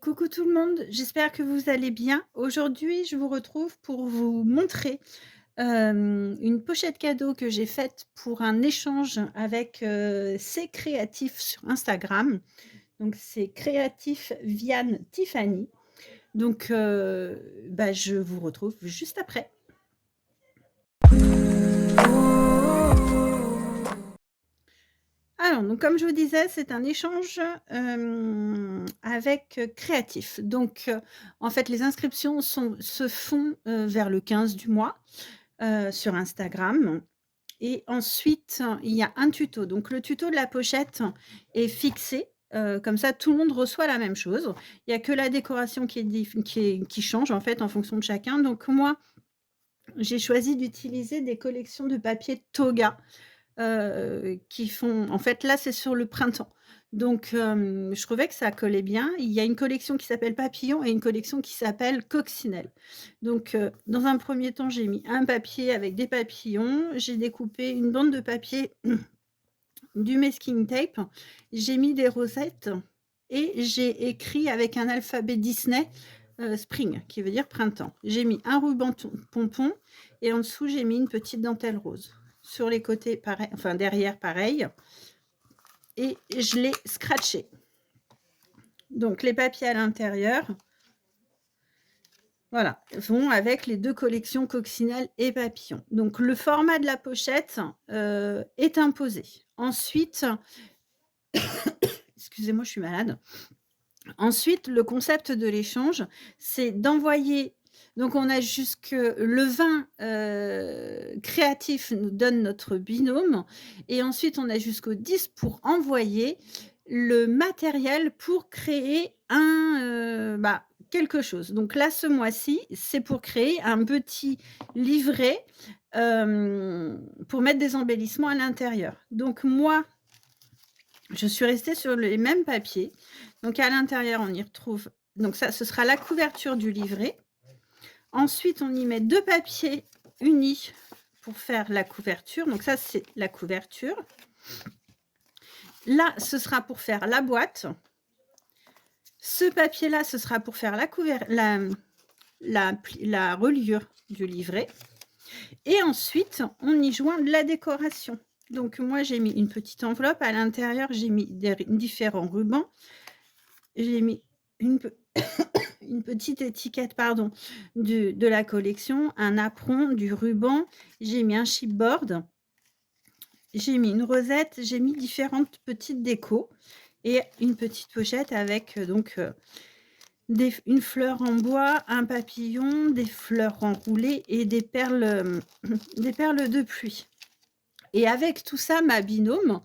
Coucou tout le monde, j'espère que vous allez bien. Aujourd'hui, je vous retrouve pour vous montrer, une pochette cadeau que j'ai faite pour un échange avec, C'est Créatif sur Instagram. Donc c'est Créatif Viane Tiffany. Donc, je vous retrouve juste après. Alors, donc comme je vous disais, c'est un échange, avec, Créatif. Donc, en fait, les inscriptions se font, vers le 15 du mois, sur Instagram et ensuite, il y a un tuto. Donc le tuto de la pochette est fixé, comme ça tout le monde reçoit la même chose. Il y a que la décoration qui change, en fait, en fonction de chacun. Donc moi, j'ai choisi d'utiliser des collections de papier Toga. Qui font en fait, là, c'est sur le printemps. Donc, je trouvais que ça collait bien. Il y a une collection qui s'appelle Papillon et une collection qui s'appelle Coccinelle. Donc, dans un premier temps, j'ai mis un papier avec des papillons. J'ai découpé une bande de papier, du masking tape. J'ai mis des rosettes et j'ai écrit avec un alphabet Disney, spring, qui veut dire printemps. J'ai mis un ruban pompon et en dessous, j'ai mis une petite dentelle rose. Sur les côtés, pareil, enfin derrière, pareil. Et je l'ai scratché. Donc les papiers à l'intérieur, voilà, vont avec les 2 collections coccinelle et papillon. Donc le format de la pochette, est imposé. Ensuite, excusez-moi, je suis malade. Ensuite, le concept de l'échange, c'est d'envoyer, donc on a jusque le 20, créatif nous donne notre binôme et ensuite on a jusqu'au 10 pour envoyer le matériel pour créer quelque chose. Donc là, ce mois-ci, c'est pour créer un petit livret, pour mettre des embellissements à l'intérieur. Donc moi, je suis restée sur les mêmes papiers. Donc à l'intérieur, on y retrouve, donc ça, ce sera la couverture du livret. Ensuite, on y met 2 papiers unis pour faire la couverture. Donc ça, c'est la couverture. Là, ce sera pour faire la boîte. Ce papier-là, ce sera pour faire la reliure du livret. Et ensuite, on y joint la décoration. Donc moi, j'ai mis une petite enveloppe. À l'intérieur, j'ai mis différents rubans. J'ai mis une petite étiquette, pardon, de la collection, un apron, du ruban. J'ai mis un chipboard. J'ai mis une rosette. J'ai mis différentes petites décos et une petite pochette avec une fleur en bois, un papillon, des fleurs enroulées et des perles, des perles de pluie. Et avec tout ça, ma binôme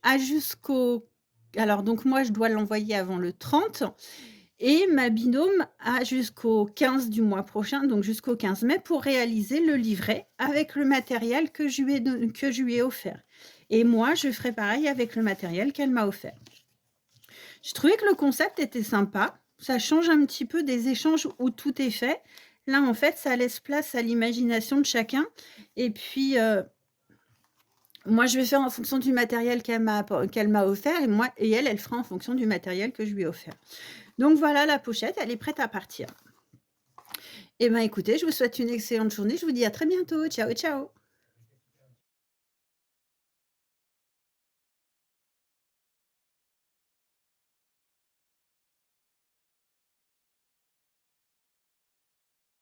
a jusqu'au... Alors donc moi, je dois l'envoyer avant le 30 et ma binôme a jusqu'au 15 du mois prochain, donc jusqu'au 15 mai, pour réaliser le livret avec le matériel que je lui ai offert. Et moi, je ferai pareil avec le matériel qu'elle m'a offert. Je trouvais que le concept était sympa. Ça change un petit peu des échanges où tout est fait. Là, en fait, ça laisse place à l'imagination de chacun. Et puis, moi, je vais faire en fonction du matériel qu'elle m'a offert et elle fera en fonction du matériel que je lui ai offert. Donc voilà, la pochette, elle est prête à partir. Eh ben, écoutez, je vous souhaite une excellente journée. Je vous dis à très bientôt. Ciao, ciao.